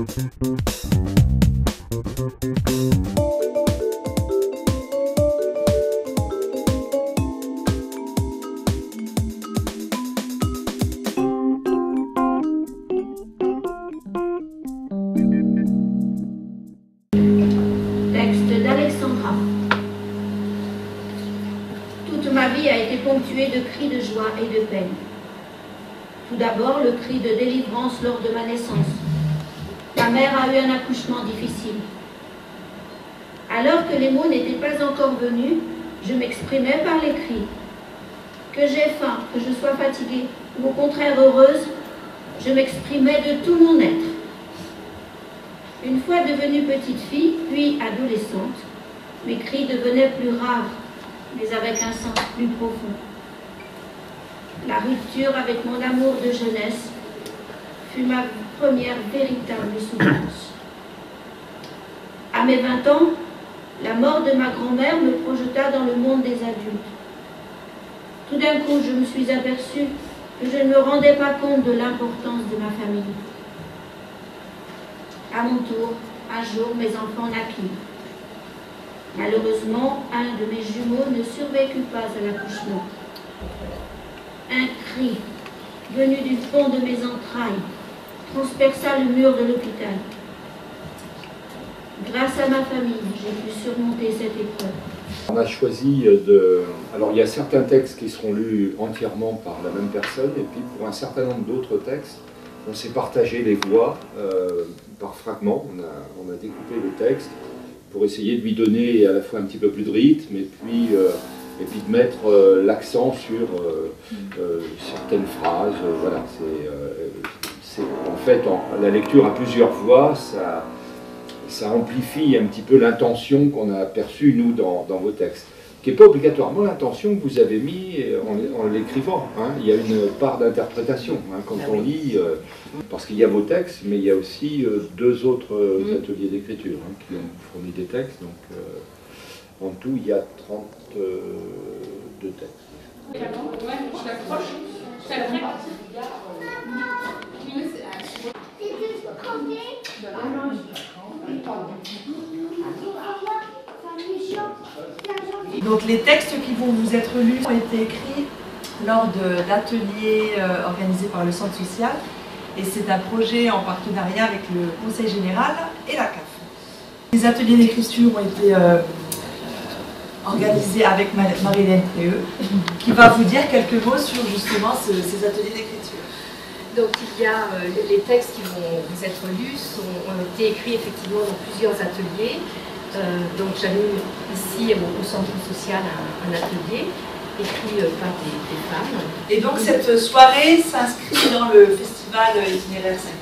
Texte d'Alexandra. Toute ma vie a été ponctuée de cris de joie et de peine. Tout d'abord, le cri de délivrance lors de ma naissance. Ma mère a eu un accouchement difficile. Alors que les mots n'étaient pas encore venus, je m'exprimais par les cris. Que j'ai faim, que je sois fatiguée, ou au contraire heureuse, je m'exprimais de tout mon être. Une fois devenue petite fille, puis adolescente, mes cris devenaient plus rares, mais avec un sens plus profond. La rupture avec mon amour de jeunesse fut ma première véritable souffrance. À mes 20 ans, la mort de ma grand-mère me projeta dans le monde des adultes. Tout d'un coup, je me suis aperçue que je ne me rendais pas compte de l'importance de ma famille. À mon tour, un jour, mes enfants naquirent. Malheureusement, un de mes jumeaux ne survécut pas à l'accouchement. Un cri, venu du fond de mes entrailles, transperça le mur de l'hôpital. Grâce à ma famille, j'ai pu surmonter cette épreuve. On a choisi de... Alors il y a certains textes qui seront lus entièrement par la même personne, et puis pour un certain nombre d'autres textes, on s'est partagé les voix par fragments. On a découpé le texte pour essayer de lui donner à la fois un petit peu plus de rythme, et puis de mettre l'accent sur certaines phrases. Voilà, en fait, la lecture à plusieurs voix, ça amplifie un petit peu l'intention qu'on a perçue, nous, dans vos textes, qui n'est pas obligatoirement l'intention que vous avez mis en l'écrivant. Hein. Il y a une part d'interprétation quand on lit, parce qu'il y a vos textes, mais il y a aussi deux autres ateliers d'écriture qui ont fourni des textes. Donc, en tout, il y a 32 textes. Ouais, je l'approche. Donc les textes qui vont vous être lus ont été écrits lors d'ateliers organisés par le Centre social, et c'est un projet en partenariat avec le Conseil général et la CAF. Les ateliers d'écriture ont été organisés avec Marie-Hélène Préeux, qui va vous dire quelques mots sur justement ces ateliers d'écriture. Donc il y a les textes qui vont vous être lus ont été écrits effectivement dans plusieurs ateliers. Donc j'anime ici au centre social un atelier écrit par des femmes. Et donc cette soirée s'inscrit dans le festival Itinéraire Singulier.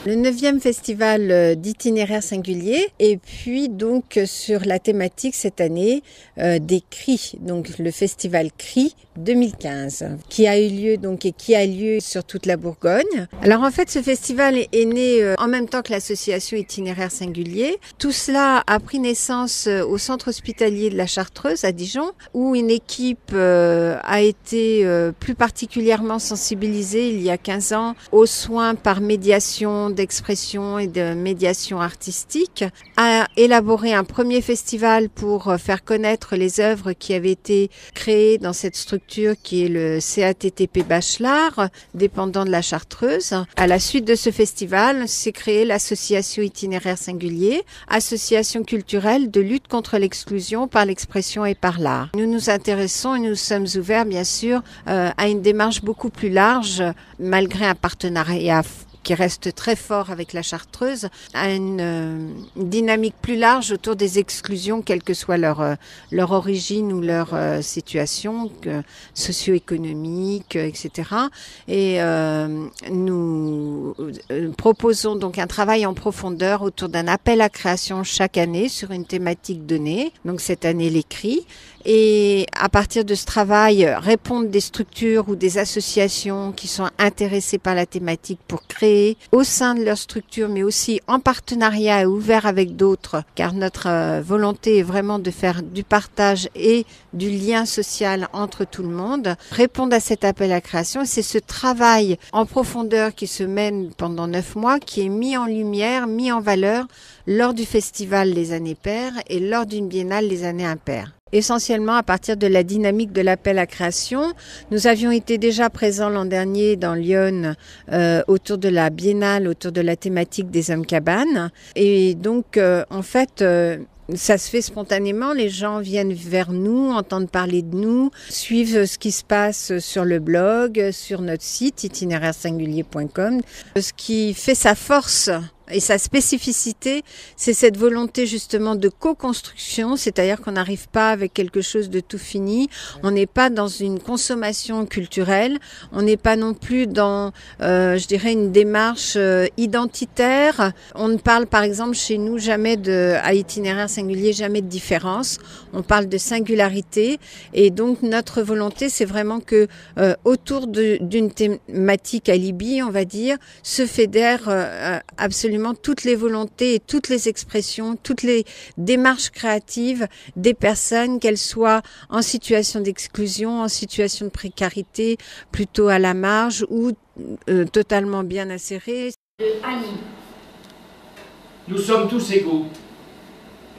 Le 9e festival d'itinéraire singulier, et puis donc sur la thématique cette année des cris, donc le festival Cris 2015, qui a eu lieu donc et qui a lieu sur toute la Bourgogne. Alors en fait, ce festival est né en même temps que l'association Itinéraire Singulier. Tout cela a pris naissance au centre hospitalier de la Chartreuse à Dijon, où une équipe a été plus particulièrement sensibilisée il y a 15 ans aux soins par médiation d'expression et de médiation artistique, a élaboré un premier festival pour faire connaître les œuvres qui avaient été créées dans cette structure qui est le CATTP Bachelard, dépendant de la Chartreuse. À la suite de ce festival, s'est créée l'association Itinéraire Singulier, association culturelle de lutte contre l'exclusion par l'expression et par l'art. Nous nous intéressons et nous sommes ouverts bien sûr à une démarche beaucoup plus large, malgré un partenariat qui reste très fort avec la Chartreuse, à une dynamique plus large autour des exclusions, quelle que soit leur origine ou leur situation socio-économique, etc. Et nous proposons donc un travail en profondeur autour d'un appel à création chaque année sur une thématique donnée, donc cette année les cris. Et à partir de ce travail, répondent des structures ou des associations qui sont intéressées par la thématique pour créer créer au sein de leur structure, mais aussi en partenariat et ouvert avec d'autres, car notre volonté est vraiment de faire du partage et du lien social entre tout le monde, répondent à cet appel à création. C'est ce travail en profondeur qui se mène pendant 9 mois, qui est mis en lumière, mis en valeur lors du festival Les Années Paires et lors d'une biennale Les Années Impaires. Essentiellement à partir de la dynamique de l'appel à création. Nous avions été déjà présents l'an dernier dans Lyon autour de la biennale, autour de la thématique des hommes cabanes. Et donc, en fait, ça se fait spontanément, les gens viennent vers nous, entendent parler de nous, suivent ce qui se passe sur le blog, sur notre site itinéraire-singulier.com. Ce qui fait sa force et sa spécificité, c'est cette volonté justement de co-construction, c'est-à-dire qu'on n'arrive pas avec quelque chose de tout fini, on n'est pas dans une consommation culturelle, on n'est pas non plus dans, je dirais, une démarche identitaire. On ne parle par exemple chez nous jamais à itinéraire singulier, jamais de différence, on parle de singularité et donc notre volonté c'est vraiment que autour d'une thématique alibi, on va dire, se fédèrent absolument toutes les volontés et toutes les expressions, toutes les démarches créatives des personnes, qu'elles soient en situation d'exclusion, en situation de précarité, plutôt à la marge ou totalement bien insérées. Annie. Nous sommes tous égaux.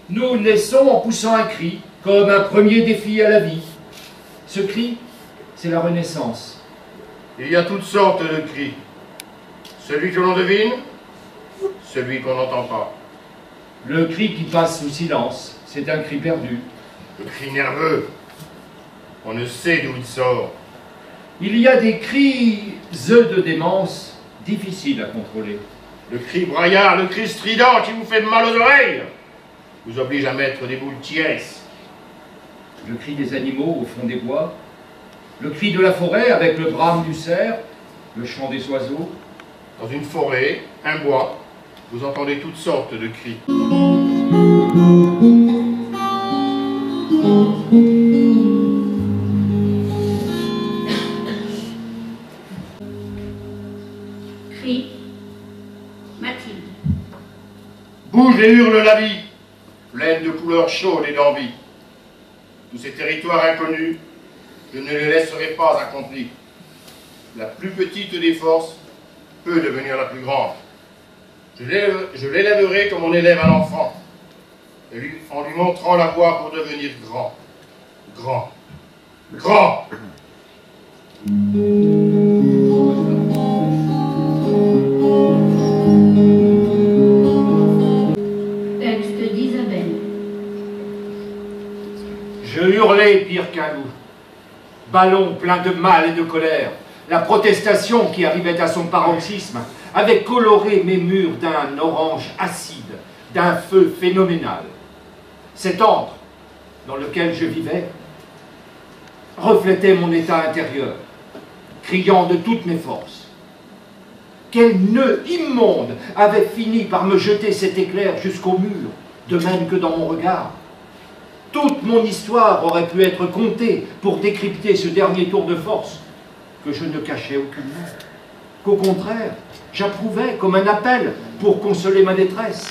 Nous naissons en poussant un cri, comme un premier défi à la vie. Ce cri, c'est la Renaissance. Il y a toutes sortes de cris. Celui que l'on devine, celui qu'on n'entend pas. Le cri qui passe sous silence, c'est un cri perdu. Le cri nerveux, on ne sait d'où il sort. Il y a des cris de démence difficiles à contrôler. Le cri braillard, le cri strident qui vous fait mal aux oreilles, vous oblige à mettre des boules tièses. Le cri des animaux au fond des bois, le cri de la forêt avec le brame du cerf, le chant des oiseaux. Dans une forêt, un bois, vous entendez toutes sortes de cris. Crie. Mathilde. Bouge et hurle la vie, pleine de couleurs chaudes et d'envie. Tous ces territoires inconnus, je ne les laisserai pas accomplis. La plus petite des forces peut devenir la plus grande. Je l'élèverai comme on élève un enfant, en lui montrant la voie pour devenir grand. Grand. Grand. Texte d'Isabelle. Je hurlais pire qu'un loup. Ballon plein de mal et de colère. La protestation qui arrivait à son paroxysme avait coloré mes murs d'un orange acide, d'un feu phénoménal. Cet antre dans lequel je vivais reflétait mon état intérieur, criant de toutes mes forces. Quel nœud immonde avait fini par me jeter cet éclair jusqu'au mur, de même que dans mon regard. Toute mon histoire aurait pu être contée pour décrypter ce dernier tour de force que je ne cachais aucunement, qu'au contraire, j'approuvais comme un appel pour consoler ma détresse.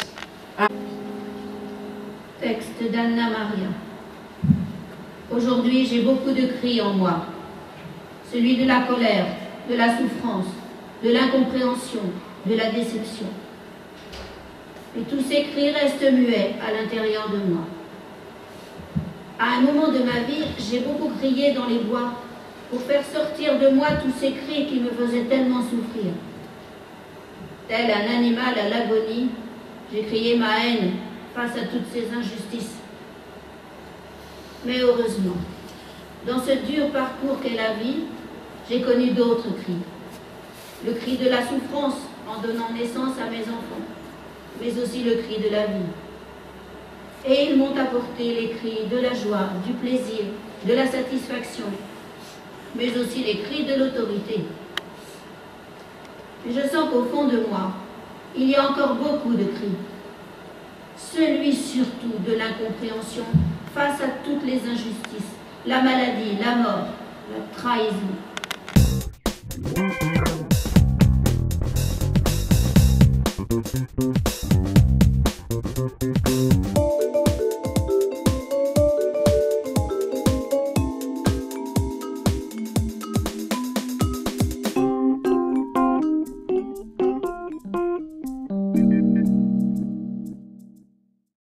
Texte d'Anna Maria. Aujourd'hui, j'ai beaucoup de cris en moi. Celui de la colère, de la souffrance, de l'incompréhension, de la déception. Et tous ces cris restent muets à l'intérieur de moi. À un moment de ma vie, j'ai beaucoup crié dans les bois pour faire sortir de moi tous ces cris qui me faisaient tellement souffrir. Tel un animal à l'agonie, j'ai crié ma haine face à toutes ces injustices. Mais heureusement, dans ce dur parcours qu'est la vie, j'ai connu d'autres cris. Le cri de la souffrance en donnant naissance à mes enfants, mais aussi le cri de la vie. Et ils m'ont apporté les cris de la joie, du plaisir, de la satisfaction, mais aussi les cris de l'autorité. Je sens qu'au fond de moi, il y a encore beaucoup de cris. Celui surtout de l'incompréhension face à toutes les injustices, la maladie, la mort, la trahison,